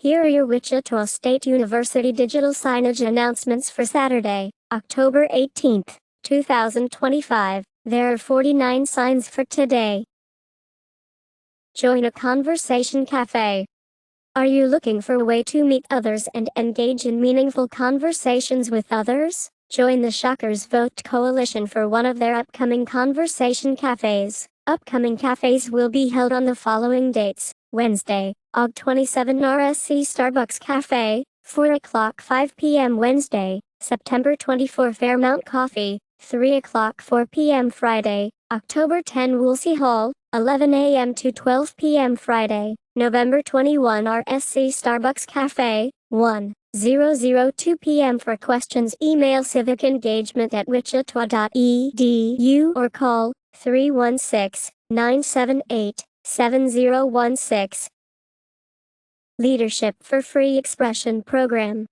Here are your Wichita State University digital signage announcements for Saturday, October 18, 2025. There are 49 signs for today. Join a conversation cafe. Are you looking for a way to meet others and engage in meaningful conversations with others? Join the Shockers Vote Coalition for one of their upcoming conversation cafes. Upcoming cafes will be held on the following dates: Wednesday, Aug 27 RSC Starbucks Cafe, 4 o'clock 5 p.m. Wednesday, September 24 Fairmount Coffee, 3 o'clock 4 p.m. Friday, October 10 Woolsey Hall, 11 a.m. to 12 p.m. Friday, November 21 RSC Starbucks Cafe, 1:02 p.m. For questions, email civicengagement@wichita.edu or call 316-978-7016. Leadership for Free Expression Program.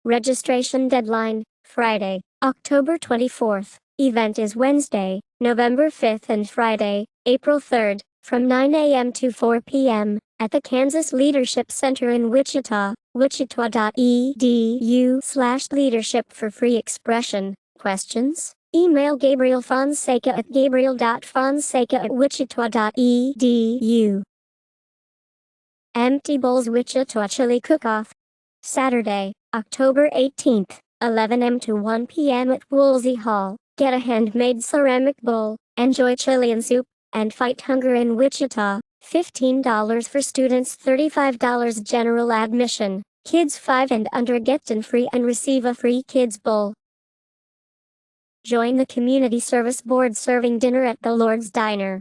Registration deadline, Friday, October 24th. Event is Wednesday, November 5th and Friday, April 3rd, from 9 a.m. to 4 p.m. at the Kansas Leadership Center in Wichita, wichita.edu/leadership for free expression. Questions? Email Gabriel Fonseca at gabriel.fonseca@wichita.edu. Empty Bowls Wichita Chili Cook-Off. Saturday, October 18th, 11 a.m. to 1 p.m. at Woolsey Hall. Get a handmade ceramic bowl, enjoy chili and soup, and fight hunger in Wichita. $15 for students, $35 general admission. Kids 5 and under get in free and receive a free kids bowl. Join the Community Service Board serving dinner at the Lord's Diner.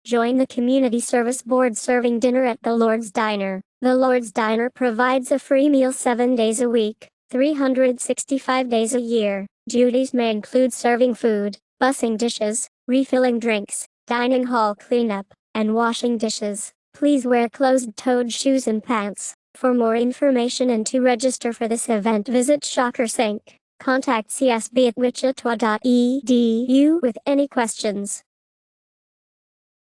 Join the Community Service Board serving dinner at the Lord's Diner. The Lord's Diner provides a free meal 7 days a week, 365 days a year. Duties may include serving food, bussing dishes, refilling drinks, dining hall cleanup, and washing dishes. Please wear closed-toed shoes and pants. For more information and to register for this event, visit Shockers Inc. Contact csb@wichita.edu with any questions.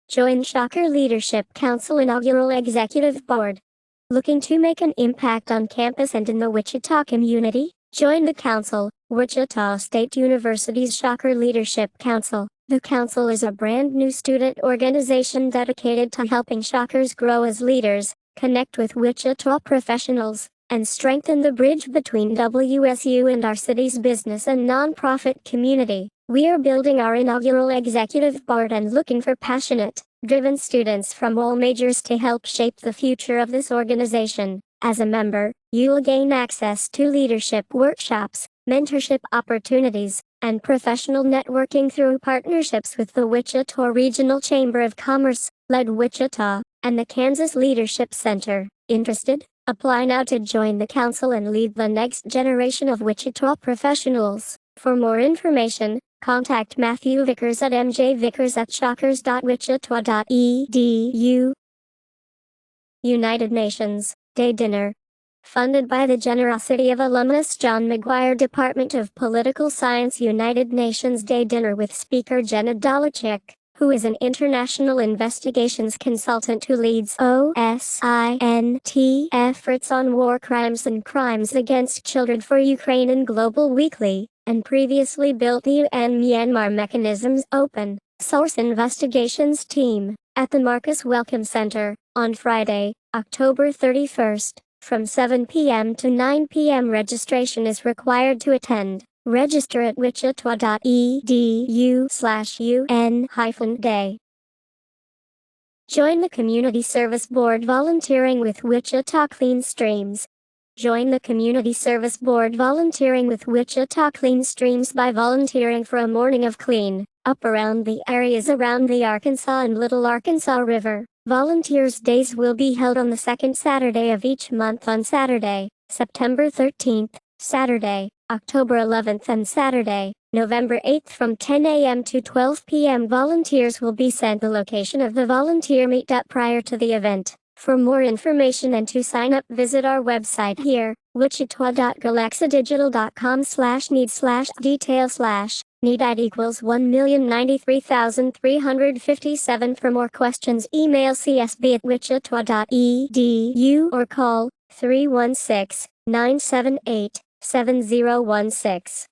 Join Shocker Leadership Council Inaugural Executive Board. Looking to make an impact on campus and in the Wichita community? Join the Council, Wichita State University's Shocker Leadership Council. The Council is a brand new student organization dedicated to helping Shockers grow as leaders, connect with Wichita professionals, and strengthen the bridge between WSU and our city's business and nonprofit community. We are building our inaugural executive board and looking for passionate, driven students from all majors to help shape the future of this organization. As a member, you'll gain access to leadership workshops, mentorship opportunities, and professional networking through partnerships with the Wichita Regional Chamber of Commerce, led Wichita, and the Kansas Leadership Center. Interested? Apply now to join the council and lead the next generation of Wichita professionals. For more information, contact Matthew Vickers at mjvickers@shockers.wichita.edu. United Nations Day Dinner. Funded by the generosity of alumnus John McGuire Department of Political Science. United Nations Day Dinner with speaker Jenna Dolachek, who is an international investigations consultant who leads OSINT efforts on war crimes and crimes against children for Ukraine and Global Weekly, and previously built the UN Myanmar Mechanisms Open Source Investigations Team, at the Marcus Welcome Center, on Friday, October 31st. From 7 p.m. to 9 p.m. registration is required to attend. Register at wichita.edu/UN-day. Join the Community Service Board volunteering with Wichita Clean Streams. Join the Community Service Board volunteering with Wichita Clean Streams by volunteering for a morning of clean up around the areas around the Arkansas and Little Arkansas River. Volunteers Days will be held on the second Saturday of each month on Saturday, September 13th, Saturday, October 11th and Saturday, November 8th from 10 a.m. to 12 p.m. Volunteers will be sent the location of the volunteer meetup prior to the event. For more information and to sign up, visit our website here, wichita.galaxadigital.com/need/detail/ Need ID equals 1,093,357. For more questions, email csb@wichita.edu or call 316-978-7016.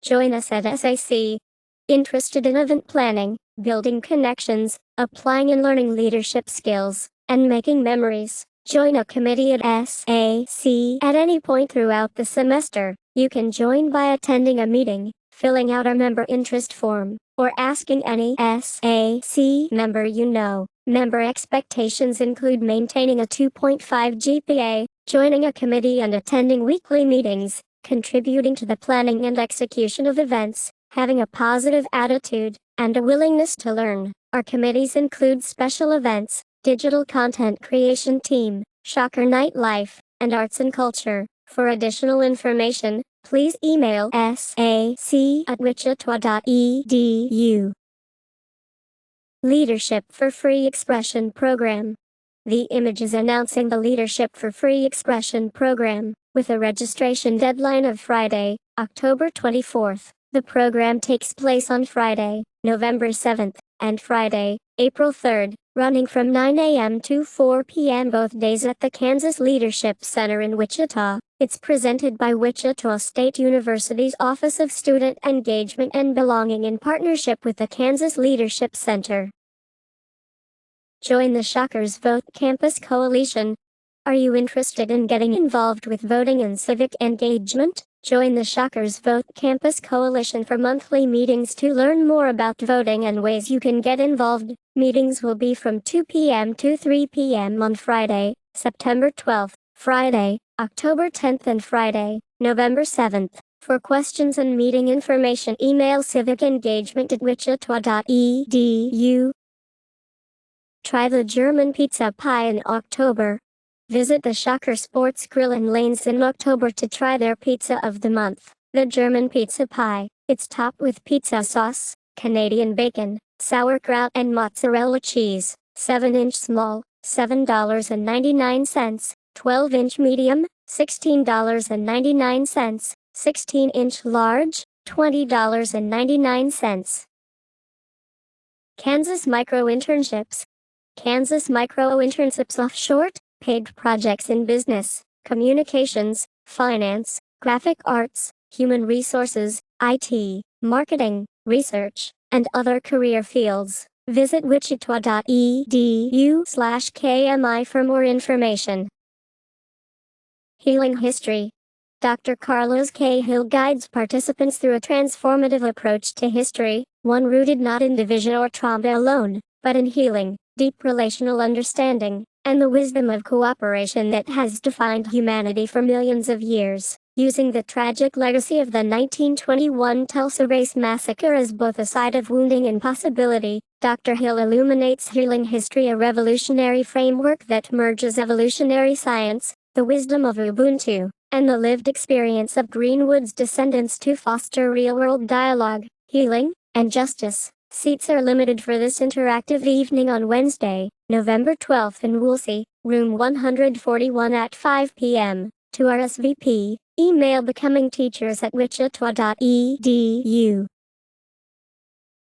Join us at SAC. Interested in event planning, building connections, applying and learning leadership skills, and making memories? Join a committee at SAC at any point throughout the semester. You can join by attending a meeting, filling out a member interest form, or asking any SAC member you know. Member expectations include maintaining a 2.5 GPA, joining a committee and attending weekly meetings, contributing to the planning and execution of events, having a positive attitude, and a willingness to learn. Our committees include special events, digital content creation team, Shocker Nightlife, and arts and culture. For additional information, please email sac@wichita.edu. Leadership for Free Expression Program. The image is announcing the Leadership for Free Expression Program, with a registration deadline of Friday, October 24th. The program takes place on Friday, November 7th, and Friday, April 3rd, running from 9 a.m. to 4 p.m. both days at the Kansas Leadership Center in Wichita. It's presented by Wichita State University's Office of Student Engagement and Belonging in partnership with the Kansas Leadership Center. Join the Shockers Vote Campus Coalition. Are you interested in getting involved with voting and civic engagement? Join the Shockers Vote Campus Coalition for monthly meetings to learn more about voting and ways you can get involved. Meetings will be from 2 p.m. to 3 p.m. on Friday, September 12th, Friday, October 10th and Friday, November 7th. For questions and meeting information, email civicengagement@wichita.edu. Try the German pizza pie in October. Visit the Shocker Sports Grill in Lanes in October to try their pizza of the month, the German pizza pie. It's topped with pizza sauce, Canadian bacon, sauerkraut and mozzarella cheese. 7-inch small, $7.99. 12-inch medium, $16.99. 16-inch large, $20.99. Kansas Micro Internships. Kansas Micro Internships offer short, paid projects in business, communications, finance, graphic arts, human resources, IT, marketing, research, and other career fields. Visit wichita.edu/KMI for more information. Healing History. Dr. Carlos K. Hill guides participants through a transformative approach to history, one rooted not in division or trauma alone, but in healing, deep relational understanding, and the wisdom of cooperation that has defined humanity for millions of years. Using the tragic legacy of the 1921 Tulsa Race Massacre as both a site of wounding and possibility, Dr. Hill illuminates Healing History, a revolutionary framework that merges evolutionary science, the wisdom of Ubuntu, and the lived experience of Greenwood's descendants to foster real-world dialogue, healing, and justice. Seats are limited for this interactive evening on Wednesday, November 12th in Woolsey, room 141 at 5 p.m. To RSVP, email becomingteachers@wichita.edu.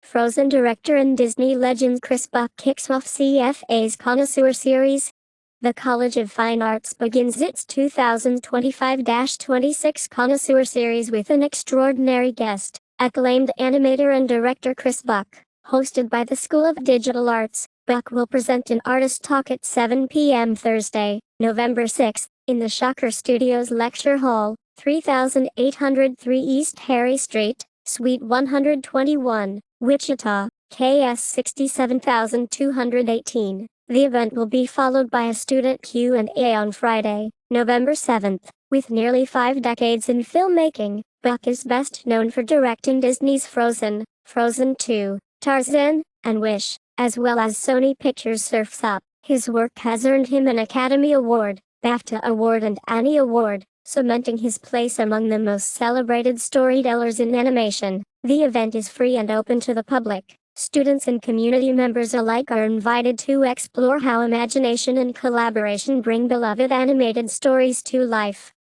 Frozen director and Disney legend Chris Buck kicks off CFA's Connoisseur Series. The College of Fine Arts begins its 2025-26 Connoisseur Series with an extraordinary guest, acclaimed animator and director Chris Buck. Hosted by the School of Digital Arts, Buck will present an artist talk at 7 p.m. Thursday, November 6th, in the Shocker Studios Lecture Hall, 3803 East Harry Street, Suite 121, Wichita, KS 67218. The event will be followed by a student Q&A on Friday, November 7th. With nearly 5 decades in filmmaking, Buck is best known for directing Disney's Frozen, Frozen 2, Tarzan, and Wish, as well as Sony Pictures' Surf's Up. His work has earned him an Academy Award, BAFTA Award and Annie Award, cementing his place among the most celebrated storytellers in animation. The event is free and open to the public. Students and community members alike are invited to explore how imagination and collaboration bring beloved animated stories to life.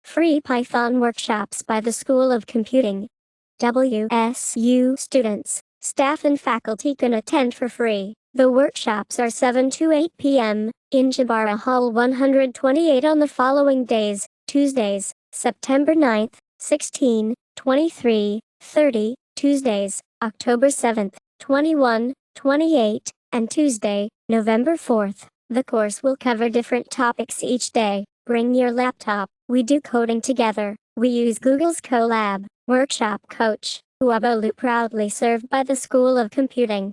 Free Python workshops by the School of Computing. WSU students, staff and faculty can attend for free. The workshops are 7 to 8 p.m. in Jabara Hall 128 on the following days, Tuesdays, September 9th, 16, 23, 30, Tuesdays, October 7th, 21, 28, and Tuesday, November 4th. The course will cover different topics each day. Bring your laptop. We do coding together. We use Google's Colab, Workshop Coach, Wabolu, proudly served by the School of Computing.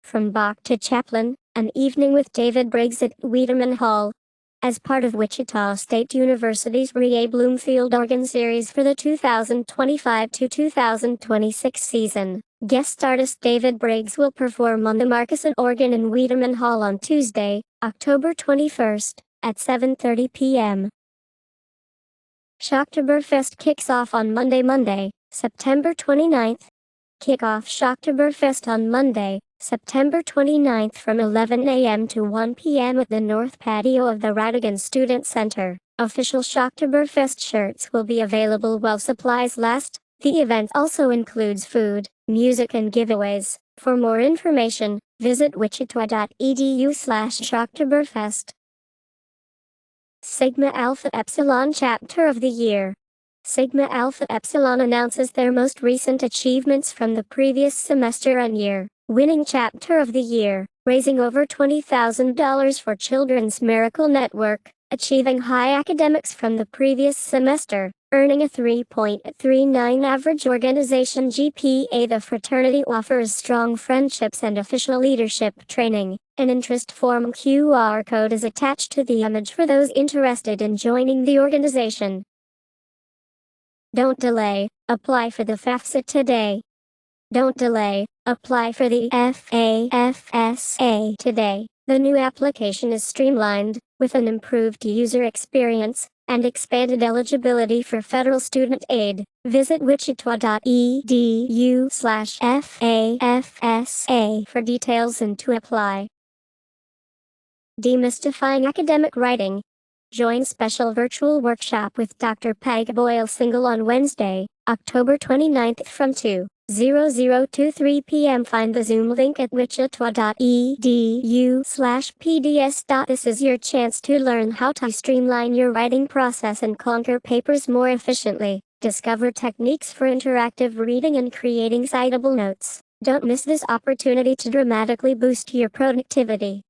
From Bach to Chaplin, an evening with David Briggs at Wiedemann Hall. As part of Wichita State University's Rea Bloomfield Organ Series for the 2025 to 2026 season, guest artist David Briggs will perform on the Marcusson organ in Wiedemann Hall on Tuesday, October 21st, at 7:30 p.m. Shocktoberfest kicks off on Monday, September 29th. Kick-off Shocktoberfest on Monday, September 29th from 11 a.m. to 1 p.m. at the North Patio of the Radigan Student Center. Official Shocktoberfest shirts will be available while supplies last. The event also includes food, music and giveaways. For more information, visit wichita.edu/Shocktoberfest. Sigma Alpha Epsilon Chapter of the Year. Sigma Alpha Epsilon announces their most recent achievements from the previous semester and year. Winning Chapter of the Year, raising over $20,000 for Children's Miracle Network, achieving high academics from the previous semester, earning a 3.39 average organization GPA. The fraternity offers strong friendships and official leadership training. An interest form QR code is attached to the image for those interested in joining the organization. Don't delay, apply for the FAFSA today. Don't delay, apply for the FAFSA today. The new application is streamlined, with an improved user experience, and expanded eligibility for federal student aid. Visit wichita.edu/FAFSA for details and to apply. Demystifying Academic Writing. Join special virtual workshop with Dr. Peg Boyle Single on Wednesday, October 29th from 2:00 to 3 p.m. Find the Zoom link at wichita.edu/PDS. This is your chance to learn how to streamline your writing process and conquer papers more efficiently. Discover techniques for interactive reading and creating citable notes. Don't miss this opportunity to dramatically boost your productivity.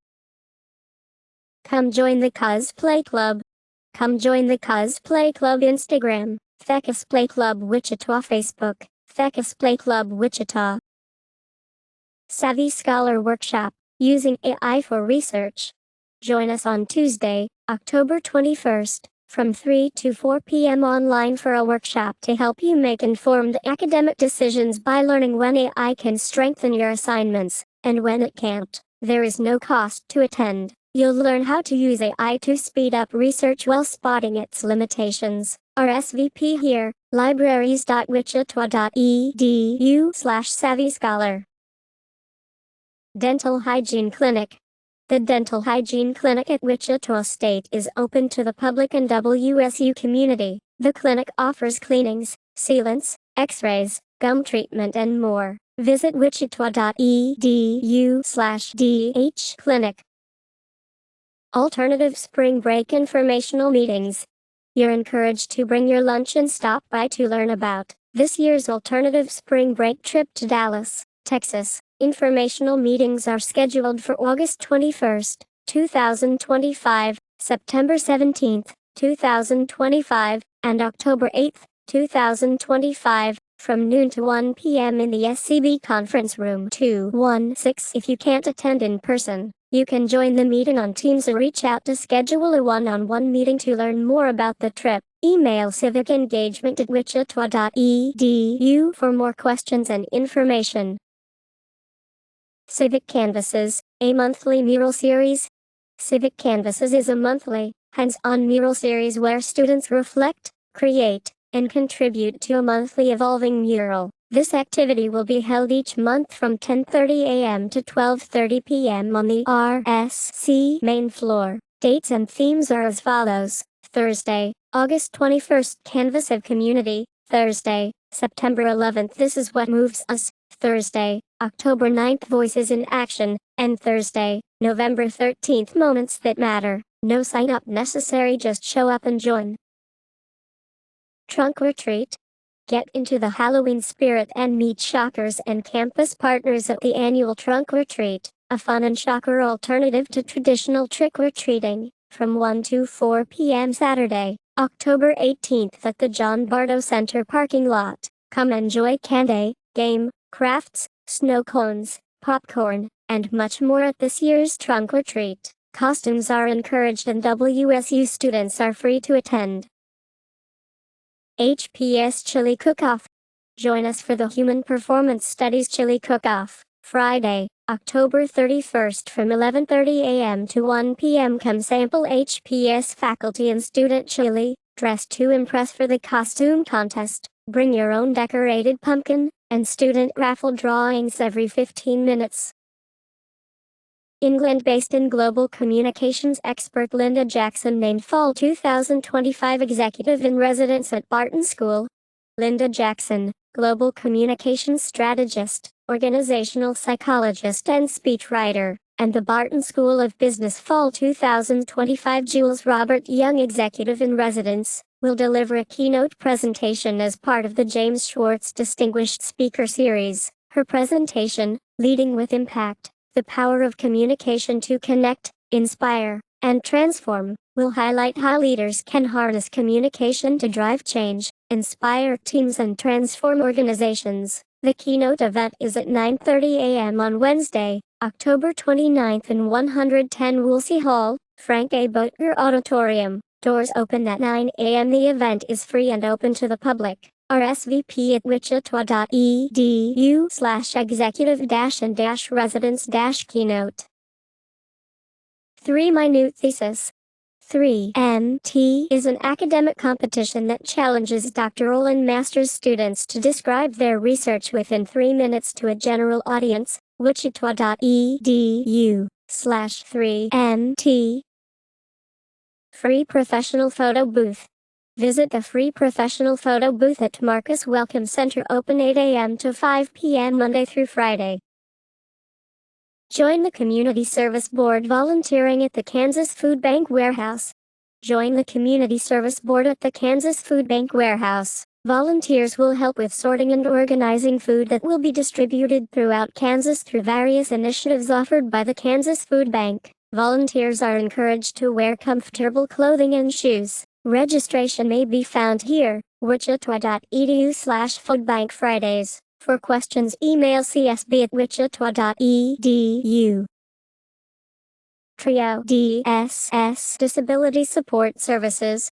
Come join the Cosplay Club. Come join the Cosplay Club Instagram, Cosplay Club Wichita Facebook, Cosplay Club Wichita. Savvy Scholar Workshop, using AI for research. Join us on Tuesday, October 21st, from 3 to 4 p.m. online for a workshop to help you make informed academic decisions by learning when AI can strengthen your assignments, and when it can't. There is no cost to attend. You'll learn how to use AI to speed up research while spotting its limitations. RSVP here, libraries.wichita.edu/SavvyScholar. Dental Hygiene Clinic. The Dental Hygiene Clinic at Wichita State is open to the public and WSU community. The clinic offers cleanings, sealants, x-rays, gum treatment and more. Visit wichita.edu/DHClinic. Alternative Spring Break Informational Meetings. You're encouraged to bring your lunch and stop by to learn about this year's alternative spring break trip to Dallas, Texas. Informational meetings are scheduled for August 21st, 2025, September 17th, 2025, and October 8th, 2025, from noon to 1 p.m. in the SCB Conference Room 216. If you can't attend in person, you can join the meeting on Teams or reach out to schedule a one-on-one meeting to learn more about the trip. Email civicengagement@wichita.edu for more questions and information. Civic Canvases, a monthly mural series. Civic Canvases is a monthly, hands-on mural series where students reflect, create, and contribute to a monthly evolving mural. This activity will be held each month from 10:30 a.m. to 12:30 p.m. on the RSC main floor. Dates and themes are as follows. Thursday, August 21st, Canvas of Community. Thursday, September 11th, This is What Moves Us. Thursday, October 9th, Voices in Action. And Thursday, November 13th. Moments that matter. No sign up necessary, just show up and join. Trunk or treat? Get into the Halloween spirit and meet shockers and campus partners at the annual Trunk or Treat, a fun and shocker alternative to traditional trick-or-treating, from 1 to 4 p.m. Saturday, October 18th at the John Bardo Center parking lot. Come enjoy candy, game, crafts, snow cones, popcorn, and much more at this year's Trunk or Treat. Costumes are encouraged and WSU students are free to attend. HPS Chili Cook-Off. Join us for the Human Performance Studies Chili Cook-Off, Friday, October 31st from 11:30 a.m. to 1 p.m. Come sample HPS faculty and student chili, dress to impress for the costume contest, bring your own decorated pumpkin, and student raffle drawings every 15 minutes. England-based in global communications expert Linda Jackson named Fall 2025 Executive in Residence at Barton School. Linda Jackson, global communications strategist, organizational psychologist and speechwriter, and the Barton School of Business Fall 2025 Jules Robert Young Executive in Residence, will deliver a keynote presentation as part of the James Schwartz Distinguished Speaker Series. Her presentation, Leading with Impact: The Power of Communication to Connect, Inspire, and Transform, will highlight how leaders can harness communication to drive change, inspire teams and transform organizations. The keynote event is at 9:30 a.m. on Wednesday, October 29th in 110 Woolsey Hall, Frank A. Boatger Auditorium. Doors open at 9 a.m. The event is free and open to the public. RSVP at wichita.edu/executive-and-residence-keynote. 3 Minute Thesis. 3MT is an academic competition that challenges doctoral and master's students to describe their research within 3 minutes to a general audience. wichita.edu/3MT. Free Professional Photo Booth. Visit the free professional photo booth at Marcus Welcome Center, open 8 a.m. to 5 p.m. Monday through Friday. Join the Community Service Board volunteering at the Kansas Food Bank Warehouse. Join the Community Service Board at the Kansas Food Bank Warehouse. Volunteers will help with sorting and organizing food that will be distributed throughout Kansas through various initiatives offered by the Kansas Food Bank. Volunteers are encouraged to wear comfortable clothing and shoes. Registration may be found here, wichita.edu/foodbank Fridays. For questions, email csb@wichita.edu. TRIO DSS Disability Support Services.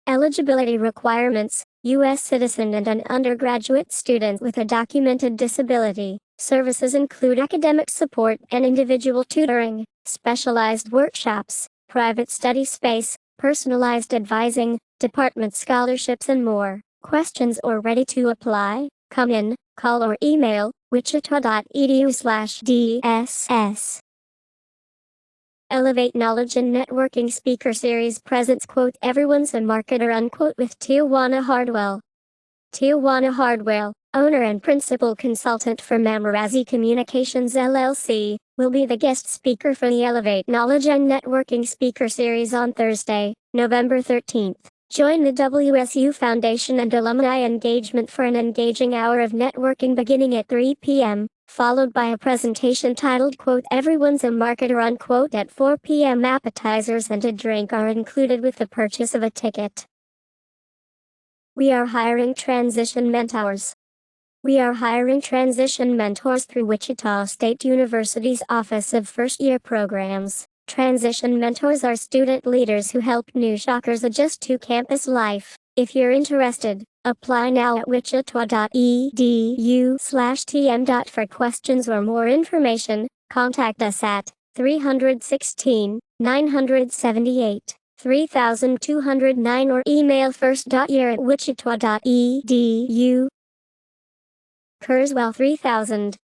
Eligibility requirements: U.S. citizen and an undergraduate student with a documented disability. Services include academic support and individual tutoring, specialized workshops, private study space, personalized advising, department scholarships and more. Questions or ready to apply? Come in, call or email wichita.edu/DSS. Elevate Knowledge and Networking Speaker Series presents "Everyone's a Marketer" with Tijuana Hardwell. Tijuana Hardwell, owner and principal consultant for Mamarazzi Communications LLC, will be the guest speaker for the Elevate Knowledge and Networking Speaker Series on Thursday, November 13th. Join the WSU Foundation and Alumni Engagement for an engaging hour of networking beginning at 3 p.m., followed by a presentation titled "Everyone's a Marketer" at 4 p.m. Appetizers and a drink are included with the purchase of a ticket. We are hiring transition mentors. We are hiring transition mentors through Wichita State University's Office of First-Year Programs. Transition mentors are student leaders who help new shockers adjust to campus life. If you're interested, apply now at wichita.edu/tm. For questions or more information, contact us at 316-978-3209 or email first.year@wichita.edu. Kurzweil 3000.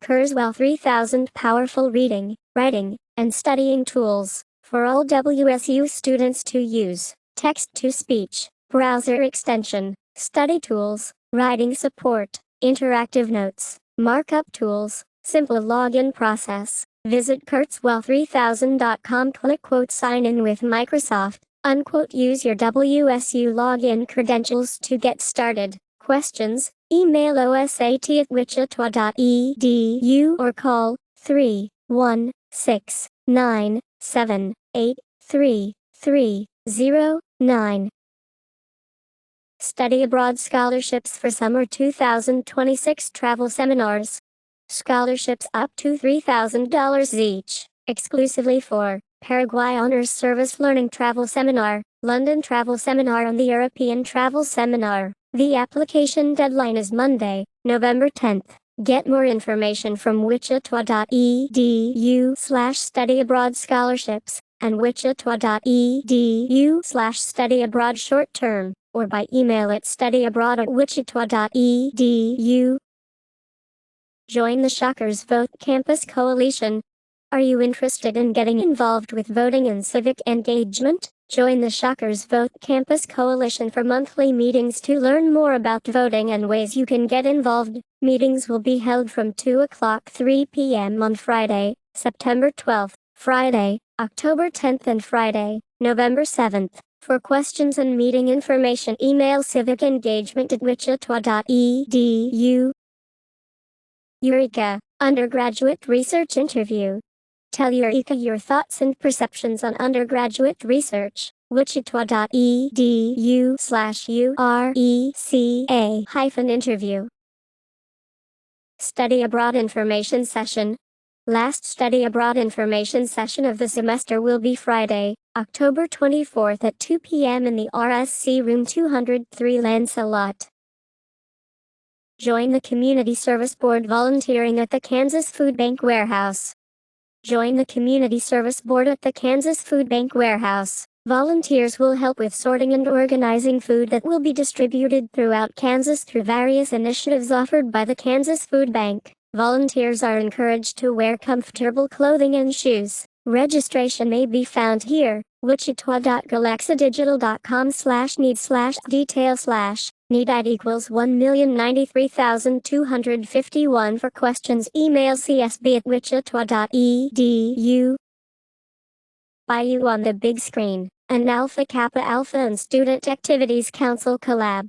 Kurzweil 3000 powerful reading, writing, and studying tools for all WSU students to use. Text-to-speech, browser extension, study tools, writing support, interactive notes, markup tools, simple login process. Visit kurtzwell3000.com. Click quote sign in with Microsoft. Unquote use your WSU login credentials to get started. Questions? Email osat@wichita.edu or call 316-978-3309. Study abroad scholarships for summer 2026 travel seminars. Scholarships up to $3,000 each, exclusively for Paraguay Honors Service Learning Travel Seminar, London Travel Seminar and the European Travel Seminar. The application deadline is Monday, November 10th. Get more information from wichita.edu/studyabroad-scholarships and wichita.edu/studyabroad-short-term, or by email at studyabroad@wichita.edu. Join the Shockers Vote Campus Coalition. Are you interested in getting involved with voting and civic engagement? Join the Shockers Vote Campus Coalition for monthly meetings to learn more about voting and ways you can get involved. Meetings will be held from 2 o'clock 3 p.m. on Friday, September 12th, Friday, October 10th and Friday, November 7th. For questions and meeting information, email civicengagement@wichita.edu. Eureka! Undergraduate Research Interview. Tell Eureka your thoughts and perceptions on undergraduate research. wichita.edu/URECA-interview. Study Abroad Information Session. Last Study Abroad Information Session of the semester will be Friday, October 24th at 2 p.m. in the RSC Room 203 Lancelot. Join the Community Service Board volunteering at the Kansas Food Bank Warehouse. Join the Community Service Board at the Kansas Food Bank Warehouse. Volunteers will help with sorting and organizing food that will be distributed throughout Kansas through various initiatives offered by the Kansas Food Bank. Volunteers are encouraged to wear comfortable clothing and shoes. Registration may be found here. wichita.galaxadigital.com/need/detail/need ID equals 1,093,251. For questions, email csb@wichita.edu. Bayou on the Big Screen, an Alpha Kappa Alpha and Student Activities Council collab.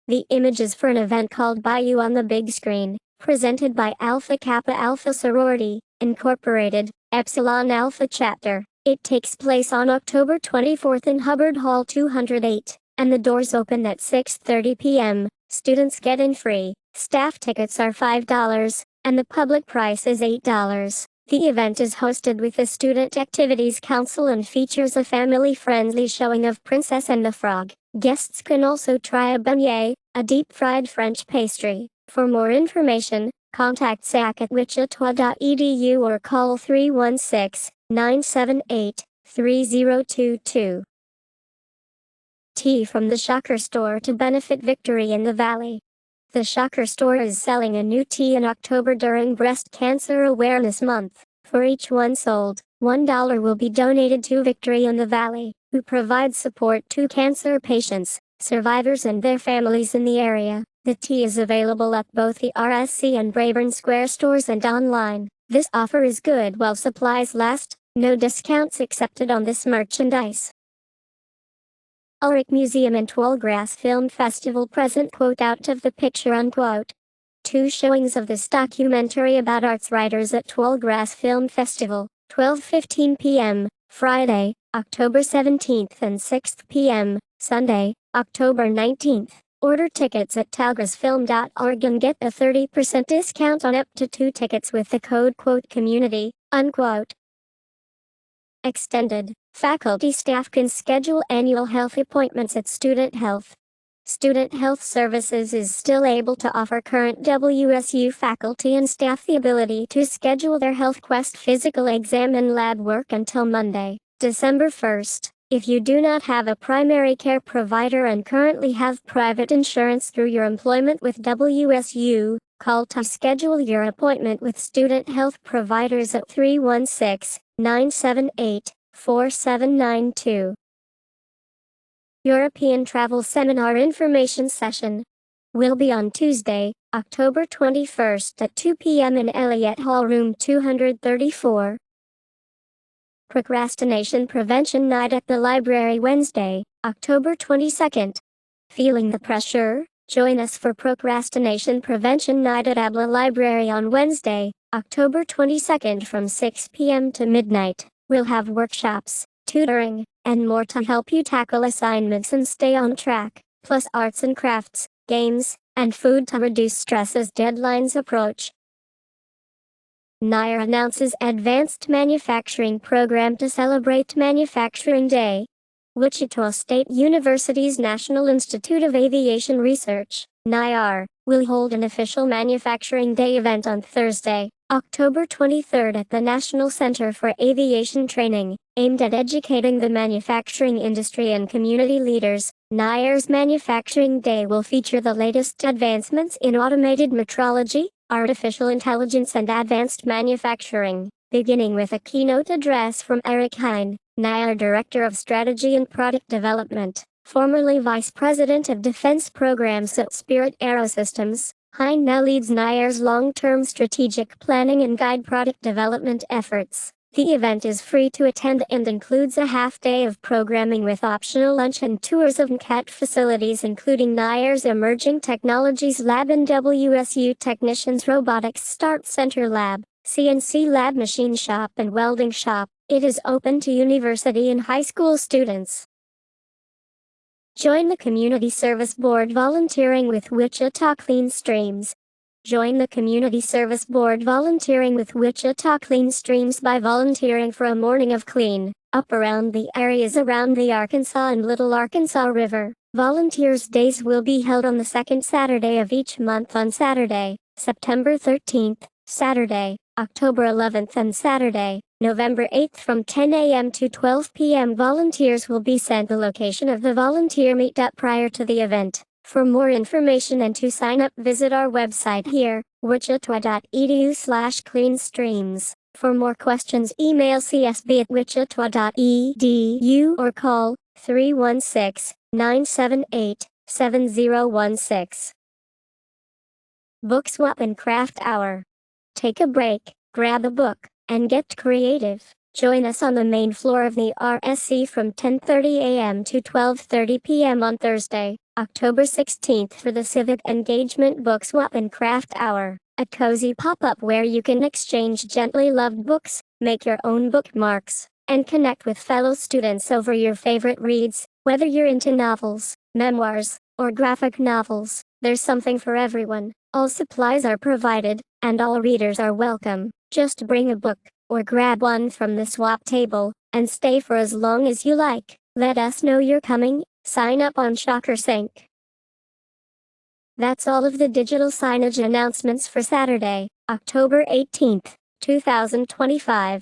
The images for an event called Bayou on the Big Screen, presented by Alpha Kappa Alpha Sorority, Incorporated, Epsilon Alpha Chapter. It takes place on October 24th in Hubbard Hall 208, and the doors open at 6:30 p.m. Students get in free. Staff tickets are $5, and the public price is $8. The event is hosted with the Student Activities Council and features a family-friendly showing of Princess and the Frog. Guests can also try a beignet, a deep-fried French pastry. For more information, contact sac@wichita.edu or call 316-978-3022. Tea from the Shocker Store to benefit victory in the Valley. The Shocker Store is selling a new tea in October during Breast Cancer Awareness Month. For each one sold, $1 will be donated to Victory in the Valley, who provides support to cancer patients, survivors and their families in the area. The tea is available at both the RSC and Brayburn Square stores and online. This offer is good while supplies last. No discounts accepted on this merchandise. Ulrich Museum and Tallgrass Film Festival present quote out of the picture unquote. 2 showings of this documentary about arts writers at Tallgrass Film Festival, 12:15 p.m., Friday, October 17th and 6 p.m., Sunday, October 19th. Order tickets at tallgrassfilm.org and get a 30% discount on up to 2 tickets with the code quote community, unquote. Extended. Faculty staff can schedule annual health appointments at Student Health. Student Health Services is still able to offer current WSU faculty and staff the ability to schedule their HealthQuest physical exam and lab work until Monday, December 1st. If you do not have a primary care provider and currently have private insurance through your employment with WSU, call to schedule your appointment with student health providers at 316-978-4792. European Travel Seminar Information Session will be on Tuesday, October 21st at 2 p.m. in Elliott Hall Room 234. Procrastination Prevention Night at the Library Wednesday, October 22nd. Feeling the pressure? Join us for Procrastination Prevention Night at ABLA Library on Wednesday, October 22nd from 6 p.m. to midnight. We'll have workshops, tutoring, and more to help you tackle assignments and stay on track, plus arts and crafts, games, and food to reduce stress as deadlines approach. NIR announces Advanced Manufacturing Program to celebrate Manufacturing Day. Wichita State University's National Institute of Aviation Research, NIR, will hold an official Manufacturing Day event on Thursday, October 23rd at the National Center for Aviation Training, aimed at educating the manufacturing industry and community leaders. NIR's Manufacturing Day will feature the latest advancements in automated metrology, artificial intelligence and advanced manufacturing, beginning with a keynote address from Eric Hine, NIR Director of Strategy and Product Development, formerly Vice President of Defense Programs at Spirit Aerosystems. Hine now leads NIR's long-term strategic planning and guide product development efforts. The event is free to attend and includes a half-day of programming with optional lunch and tours of NCAT facilities including NIR's Emerging Technologies Lab and WSU Technicians Robotics Start Center Lab, CNC Lab Machine Shop and Welding Shop. It is open to university and high school students. Join the Community Service Board volunteering with Wichita Clean Streams. Join the Community Service Board volunteering with Wichita Clean Streams by volunteering for a morning of clean up around the areas around the Arkansas and Little Arkansas River. Volunteers Days will be held on the second Saturday of each month on Saturday, September 13th, Saturday, October 11th and Saturday, November 8th from 10 a.m. to 12 p.m. Volunteers will be sent the location of the volunteer meetup prior to the event. For more information and to sign up, visit our website here, wichita.edu/cleanstreams. For more questions, email csb@wichita.edu or call 316-978-7016. Book Swap and Craft Hour. Take a break, grab a book, and get creative. Join us on the main floor of the RSC from 10:30 a.m. to 12:30 p.m. on Thursday, October 16th for the Civic Engagement Book Swap and Craft Hour, a cozy pop-up where you can exchange gently loved books, make your own bookmarks, and connect with fellow students over your favorite reads. Whether you're into novels, memoirs, or graphic novels, there's something for everyone. All supplies are provided, and all readers are welcome. Just bring a book, or grab one from the swap table, and stay for as long as you like. Let us know you're coming. Sign up on ShockerSync. That's all of the digital signage announcements for Saturday, October 18th, 2025.